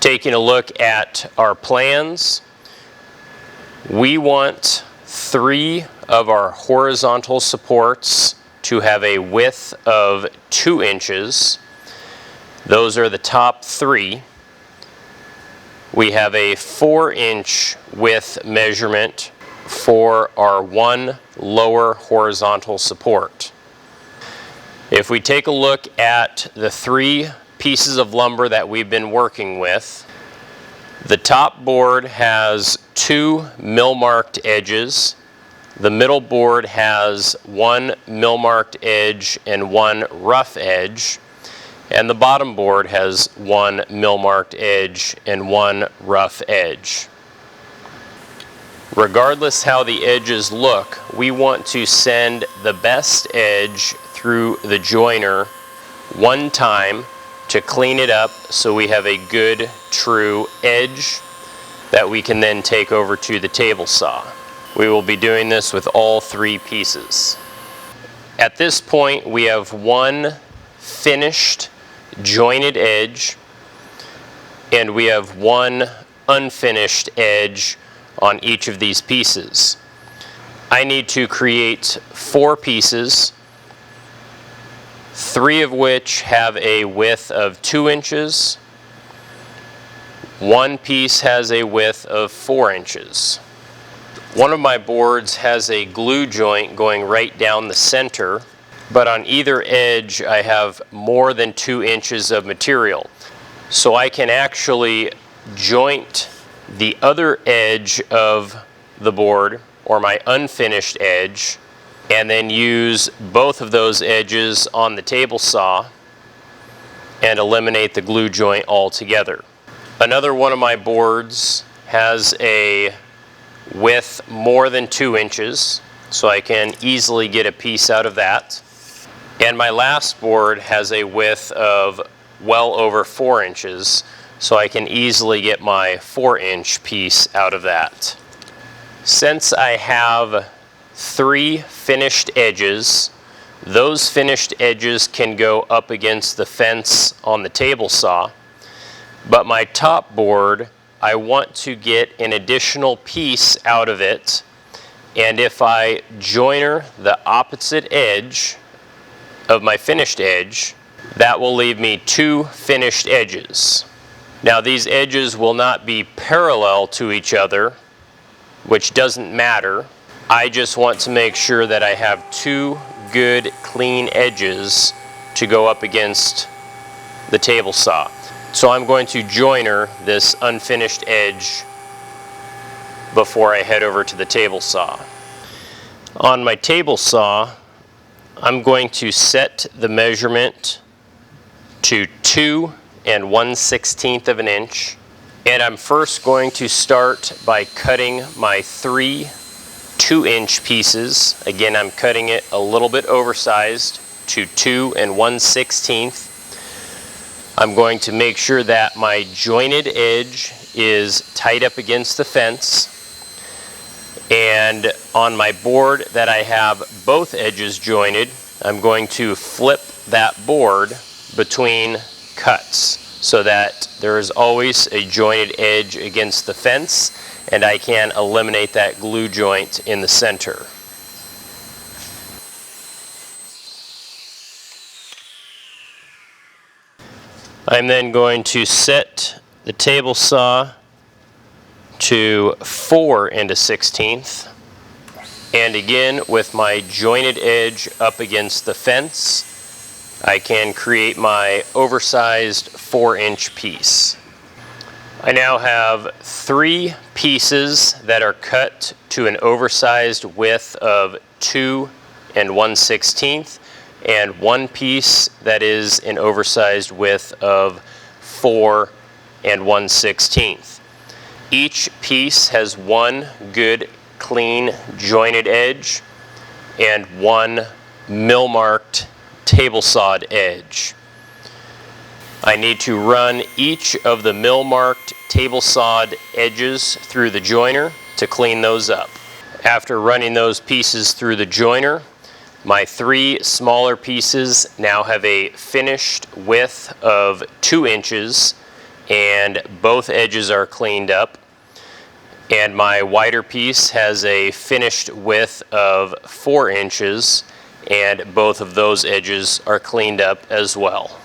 Taking a look at our plans, we want 3 of our horizontal supports to have a width of 2 inches. Those are the top 3. We have a 4-inch width measurement for our 1 lower horizontal support. If we take a look at the 3 pieces of lumber that we've been working with, the top board has 2 mill-marked edges. The middle board has 1 mill-marked edge and 1 rough edge. And the bottom board has 1 mill-marked edge and 1 rough edge. Regardless how the edges look, we want to send the best edge through the joiner 1 time to clean it up so we have a good true edge that we can then take over to the table saw. We will be doing this with all 3 pieces. At this point we have 1 finished jointed edge and we have 1 unfinished edge on each of these pieces. I need to create 4 pieces, 3 of which have a width of 2 inches. 1 piece has a width of 4 inches. One of my boards has a glue joint going right down the center, but on either edge I have more than 2 inches of material. So I can actually joint the other edge of the board, or my unfinished edge, and then use both of those edges on the table saw and eliminate the glue joint altogether. Another one of my boards has a width more than 2 inches, so I can easily get a piece out of that. And my last board has a width of well over 4 inches, so I can easily get my 4-inch piece out of that. Since I have 3 finished edges, those finished edges can go up against the fence on the table saw, but my top board, I want to get an additional piece out of it, and if I joiner the opposite edge of my finished edge, that will leave me 2 finished edges. Now these edges will not be parallel to each other, which doesn't matter. I just want to make sure that I have 2 good clean edges to go up against the table saw. So I'm going to joiner this unfinished edge before I head over to the table saw. On my table saw, I'm going to set the measurement to 2 1/16 of an inch, and I'm first going to start by cutting my 3 2-inch pieces. Again, I'm cutting it a little bit oversized to 2 1/16. I'm going to make sure that my jointed edge is tight up against the fence, and on my board that I have both edges jointed, I'm going to flip that board between cuts so that there is always a jointed edge against the fence, and I can eliminate that glue joint in the center. I'm then going to set the table saw to 4 1/16, and again with my jointed edge up against the fence, I can create my oversized 4-inch piece. I now have 3 pieces that are cut to an oversized width of 2 1/16, and 1 piece that is an oversized width of 4 1/16. Each piece has 1 good clean jointed edge and 1 mill-marked table sawed edge. I need to run each of the mill-marked table sawed edges through the joiner to clean those up. After running those pieces through the joiner, my 3 smaller pieces now have a finished width of 2 inches and both edges are cleaned up. And my wider piece has a finished width of 4 inches, and both of those edges are cleaned up as well.